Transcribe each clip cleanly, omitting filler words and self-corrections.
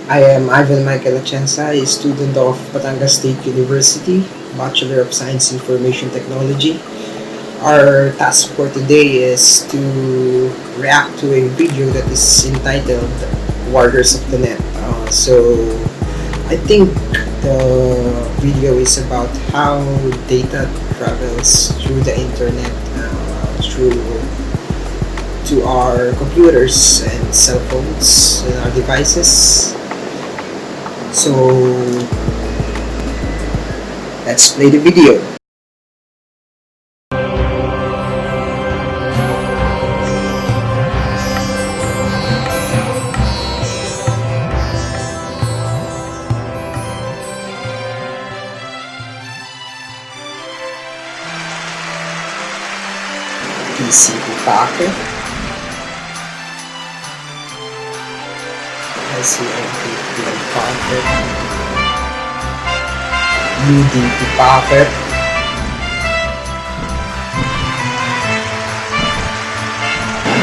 I am Ivan Michael Atienza, a student of Batangas State University, Bachelor of Science Information Technology. Our task for today is to react to a video that is entitled Warriors of the Net. I think the video is about how data travels through the internet, through to our computers and cell phones and our devices. So let's play the video. PCB packet. SCMP packet. UDP packet.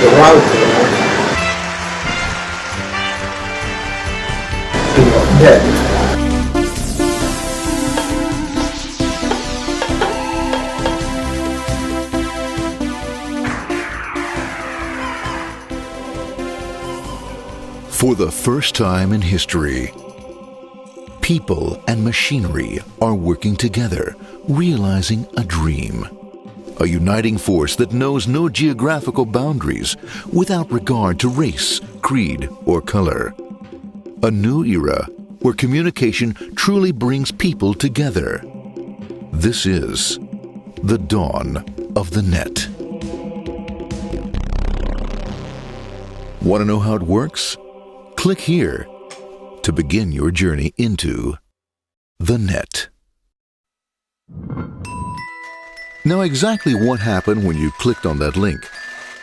The router. Pin of death. For the first time in history, people and machinery are working together, realizing a dream. A uniting force that knows no geographical boundaries without regard to race, creed, or color. A new era where communication truly brings people together. This is the dawn of the net. Want to know how it works? Click here to begin your journey into the net. Now, exactly what happened when you clicked on that link?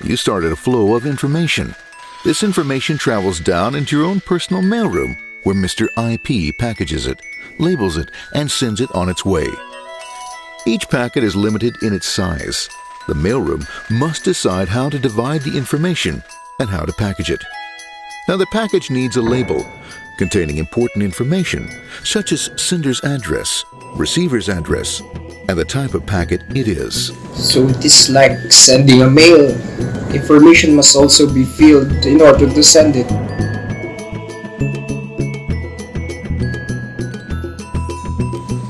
You started a flow of information. This information travels down into your own personal mailroom, where Mr. IP packages it, labels it, and sends it on its way. Each packet is limited in its size. The mailroom must decide how to divide the information and how to package it. Now, the package needs a label containing important information, such as sender's address, receiver's address, and the type of packet it is. So it is like sending a mail. Information must also be filled in order to send it.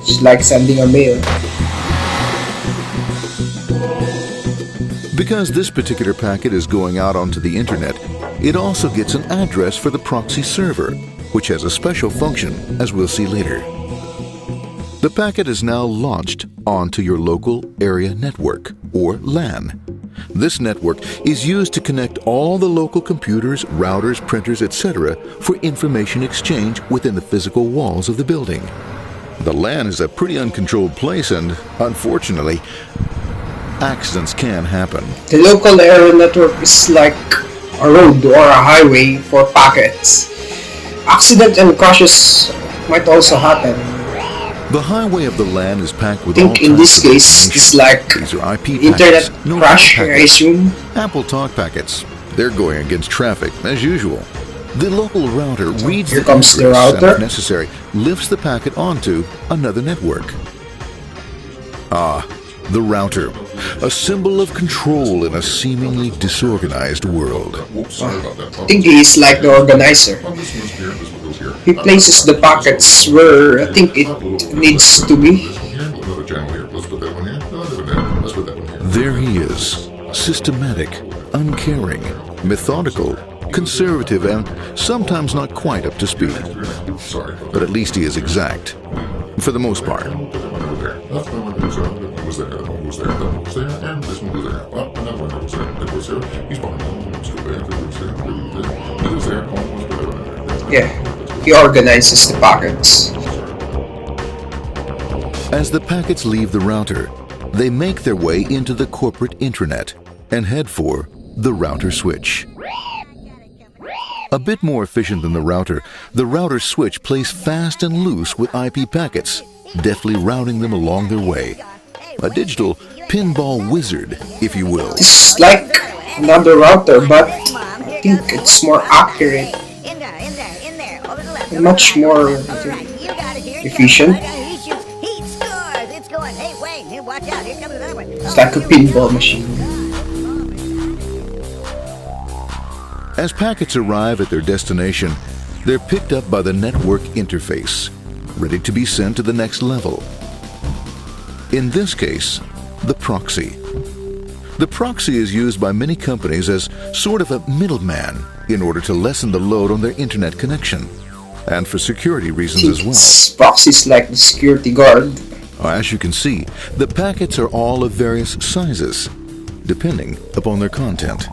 It's like sending a mail. Because this particular packet is going out onto the internet, it also gets an address for the proxy server, which has a special function, as we'll see later. The packet is now launched onto your local area network, or LAN. This network is used to connect all the local computers, routers, printers, etc. for information exchange within the physical walls of the building. The LAN is a pretty uncontrolled place, and unfortunately, accidents can happen. The local area network is like a road or a highway for packets. Accidents and crashes might also happen. The highway of the LAN is packed with I all think in this types of case, information. it's like These are IP internet packets, no crash, talk I packets. assume. Apple Talk packets. They're going against traffic, as usual. The local router reads Here the comes the address and, router. if necessary, lifts the packet onto another network. The router, a symbol of control in a seemingly disorganized world. I think he is like the organizer. He places the packets where I think it needs to be. There he is, systematic, uncaring, methodical, conservative, and sometimes not quite up to speed. But at least he is exact, for the most part. Yeah, he organizes the packets. As the packets leave the router, they make their way into the corporate intranet and head for the router switch. A bit more efficient than the router switch plays fast and loose with IP packets, deftly routing them along their way. A digital pinball wizard, if you will. It's like another router, but I think it's more accurate. In there, over the left. much more efficient. He shoots, he scores. It's going, hey, Wayne, hey, watch out. Here comes another one. It's like a pinball machine. As packets arrive at their destination, they're picked up by the network interface, ready to be sent to the next level. In this case, the proxy. The proxy is used by many companies as sort of a middleman in order to lessen the load on their internet connection, and for security reasons as well. Proxy is like the security guard. As you can see, the packets are all of various sizes, depending upon their content.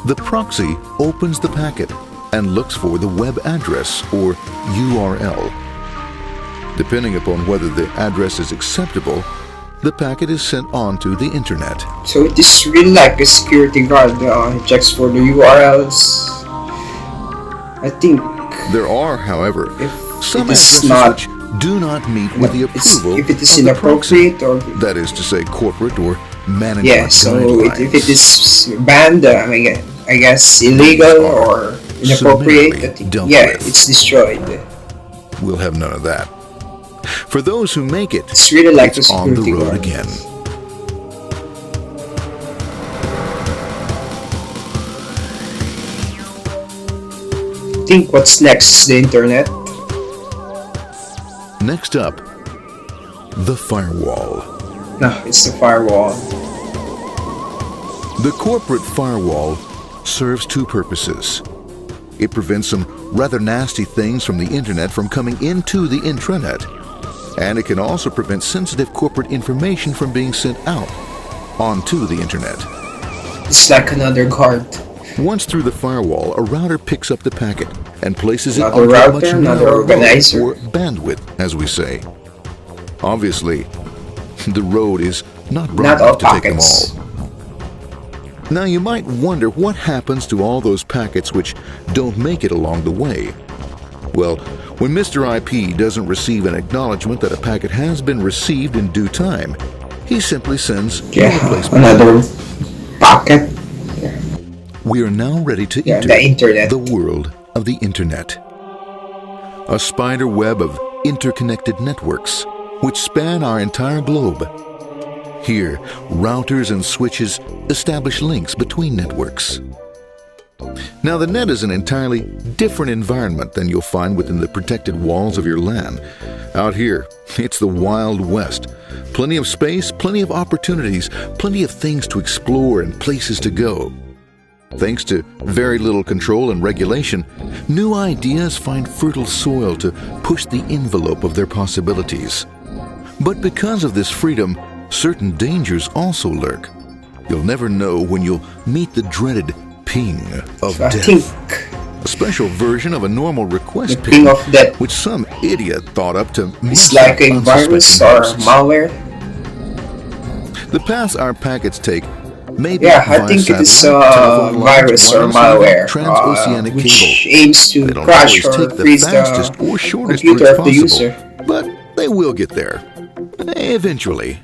The proxy opens the packet and looks for the web address or URL. Depending upon whether the address is acceptable, the packet is sent on to the internet. So it is really like a security guard. It checks for the URLs. I think There are, however, if some it is addresses not, which do not meet with the approval if it is of the proxy. inappropriate or That is to say, corporate or management yeah, so guidelines. if it is banned, I guess illegal or inappropriate, I think, dealt yeah, with. it's destroyed. We'll have none of that. For those who make it, It's really like it's the on the security road guard. again. I think what's next is the internet. Next up, the firewall. No, it's the firewall. The corporate firewall serves two purposes. It prevents some rather nasty things from the internet from coming into the intranet, and it can also prevent sensitive corporate information from being sent out onto the internet. It's like another guard. Once through the firewall, a router picks up the packet and places it Another onto router, a much another narrower road, organizer. or bandwidth, as we say. Obviously, the road is not broad Not all enough to take them packets. all. Now you might wonder what happens to all those packets which don't make it along the way. Well, when Mr. IP doesn't receive an acknowledgement that a packet has been received in due time, he simply sends a Yeah, replacement. another packet. We are now ready to Yeah, enter the internet. the world of the internet. A spider web of interconnected networks which span our entire globe. Here, routers and switches establish links between networks. Now, the net is an entirely different environment than you'll find within the protected walls of your LAN. Out here, it's the Wild West. Plenty of space, plenty of opportunities, plenty of things to explore and places to go. Thanks to very little control and regulation, new ideas find fertile soil to push the envelope of their possibilities. But because of this freedom, certain dangers also lurk. You'll never know when you'll meet the dreaded ping of I death. think A special version of a normal request the ping of death which some idiot thought up to is mess up like a virus unsuspecting or hosts. malware. The paths our packets take may be Yeah, I via think it is satellite, telephone lines, virus or wireless, malware, transoceanic which cable. aims to They don't crash always or take the freeze fastest the or shortest computer routes of the possible, user. but they will get there. Eventually.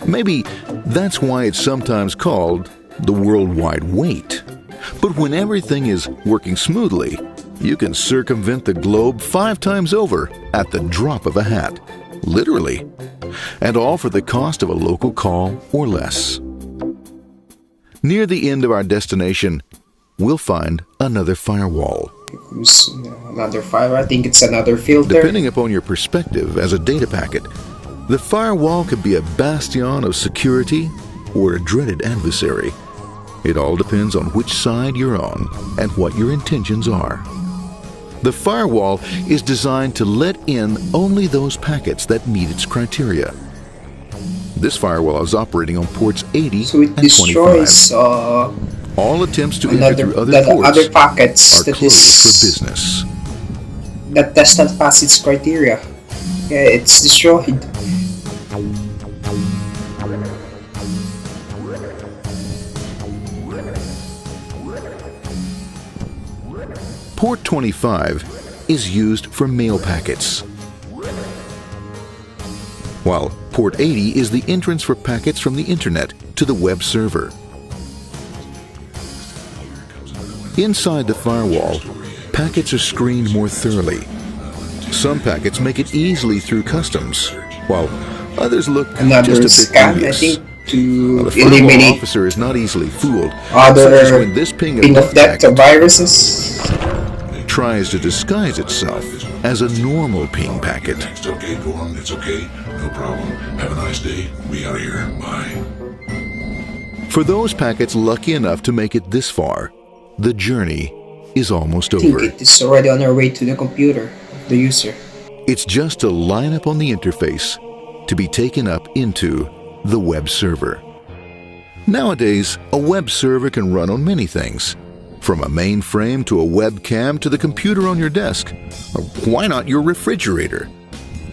Maybe that's why it's sometimes called the worldwide wait. But when everything is working smoothly, you can circumvent the globe 5 times over at the drop of a hat. Literally. And all for the cost of a local call or less. Near the end of our destination, we'll find another firewall. It's another file. I think it's another filter. Depending upon your perspective as a data packet, the firewall could be a bastion of security or a dreaded adversary. It all depends on which side you're on and what your intentions are. The firewall is designed to let in only those packets that meet its criteria. This firewall is operating on ports 80 So it and 25. destroys All attempts to enter another through other the ports other packets are that closed for is business. that does not pass its criteria. Yeah, it's destroyed. Port 25 is used for mail packets, while Port 80 is the entrance for packets from the internet to the web server. Inside the firewall, packets are screened more thoroughly. Some packets make it easily through customs, while others look Another just a bit scam, I dubious. think, to Now, the firewall eliminate officer is not easily fooled, other such as when this ping ping of death to packet viruses. tries to disguise itself as a normal ping packet. It's okay, go on. It's okay. No problem. Have a nice day. We out of here. Bye. For those packets lucky enough to make it this far, the journey is almost I think over. it is already on our way to the computer of the user. It's just to line up on the interface to be taken up into the web server. Nowadays, a web server can run on many things, from a mainframe to a webcam to the computer on your desk, or why not your refrigerator?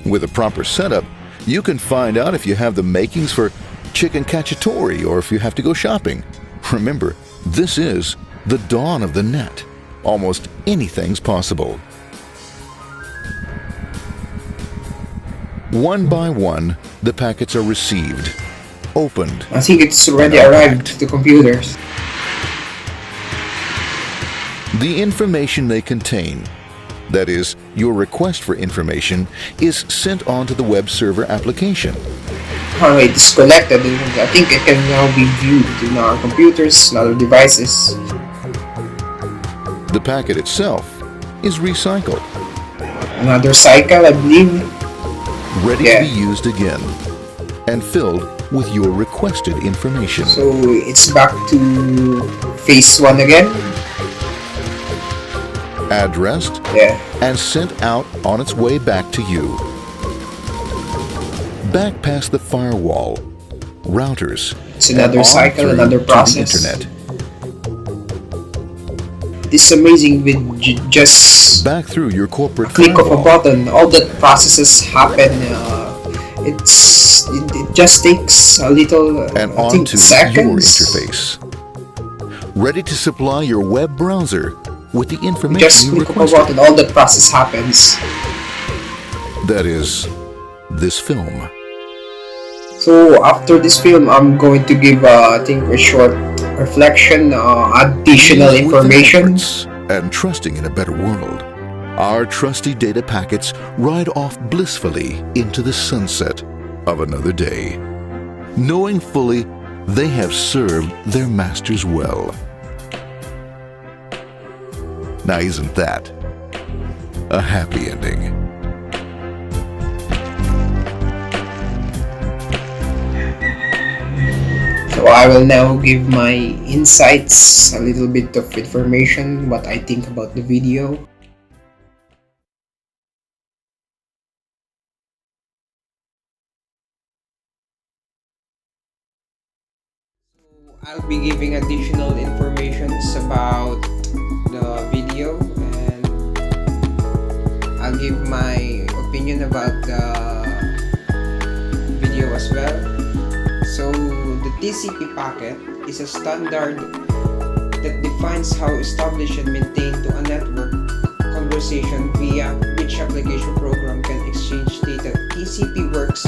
With a proper setup, you can find out if you have the makings for chicken cacciatore or if you have to go shopping. Remember, this is the dawn of the net. Almost anything's possible. One by one, the packets are received, opened. I think it's already arrived to the computers. The information they contain, that is, your request for information, is sent on to the web server application. How it is collected, and I think it can now be viewed in our computers and other devices. The packet itself is recycled, Another cycle, I believe. ready Yeah. to be used again, and filled with your requested information. So it's back to phase 1 again. Addressed Yeah. and sent out on its way back to you. Back past the firewall, routers, It's another and on cycle, through another to the process. internet. This is amazing with just Back through your corporate click of a firewall. button, all the processes happen. It just takes a little, And I think, onto your seconds. interface. Ready to supply your web browser with the Just information you click of a requested. button, all the process happens. That is, this film. So after this film, I'm going to give, I think, a short reflection, additional With information. efforts and trusting in a better world, our trusty data packets ride off blissfully into the sunset of another day, knowing fully they have served their masters well. Now, isn't that a happy ending? So I will now give my insights, a little bit of information, what I think about the video. I'll be giving additional informations about the video, and I'll give my opinion about the video as well. So the TCP packet is a standard that defines how established and maintained to a network conversation via which application program can exchange data. TCP works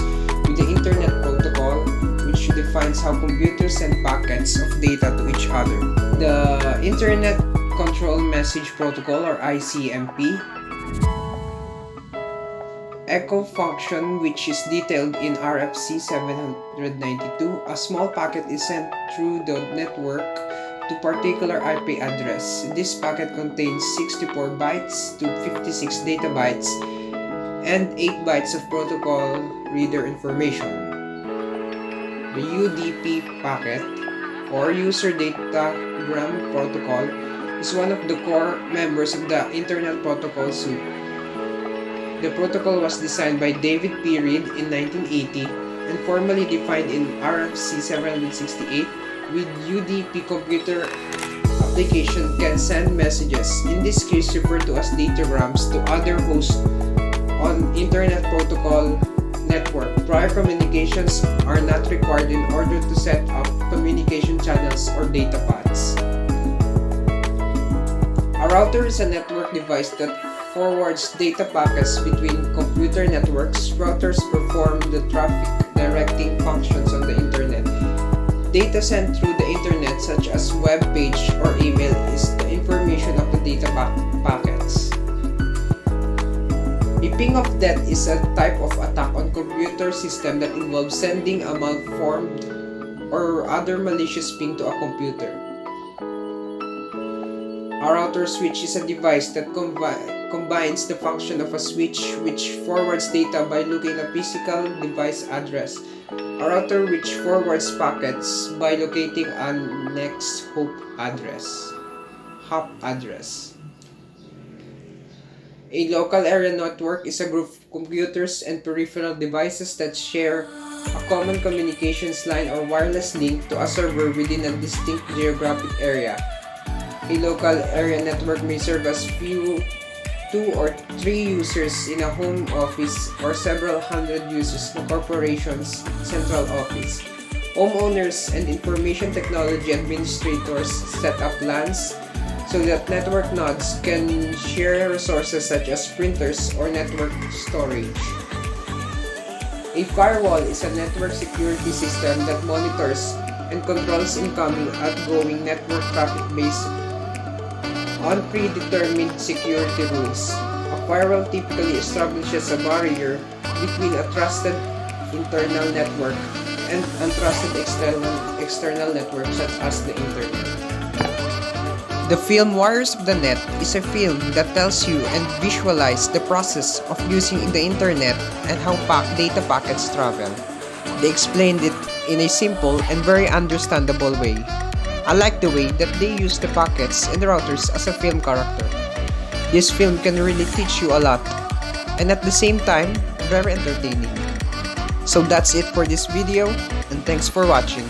with the Internet Protocol, which defines how computers send packets of data to each other. The Internet Control Message Protocol, or ICMP, echo function, which is detailed in RFC 792. A small packet is sent through the network to particular IP address. This packet contains 64 bytes to 56 data bytes and 8 bytes of protocol reader information. The UDP packet, or User Datagram Protocol, is one of the core members of the Internet Protocol suite. The protocol was designed by David P. Reed in 1980 and formally defined in RFC 768. With UDP, computer application can send messages, in this case referred to as datagrams, to other hosts on Internet Protocol network. Prior communications are not required in order to set up communication channels or data paths. A router is a network device that forwards data packets between computer networks. Routers perform the traffic directing functions on the internet. Data sent through the internet, such as web page or email, is the information of the data packets. A ping of death is a type of attack on computer system that involves sending a malformed or other malicious ping to a computer. A router switch is a device that combines the function of a switch which forwards data by looking a physical device address. A router which forwards packets by locating a next hop address. A local area network is a group of computers and peripheral devices that share a common communications line or wireless link to a server within a distinct geographic area. A local area network may serve as two or three users in a home office or several hundred users in a corporation's central office. Homeowners and information technology administrators set up LANs so that network nodes can share resources such as printers or network storage. A firewall is a network security system that monitors and controls incoming and outgoing network traffic based on predetermined security rules. A firewall typically establishes a barrier between a trusted internal network and untrusted external network such as the internet. The film Wires of the Net is a film that tells you and visualizes the process of using the internet and how data packets travel. They explained it in a simple and very understandable way. I like the way that they use the packets and the routers as a film character. This film can really teach you a lot and at the same time, very entertaining. So that's it for this video and thanks for watching.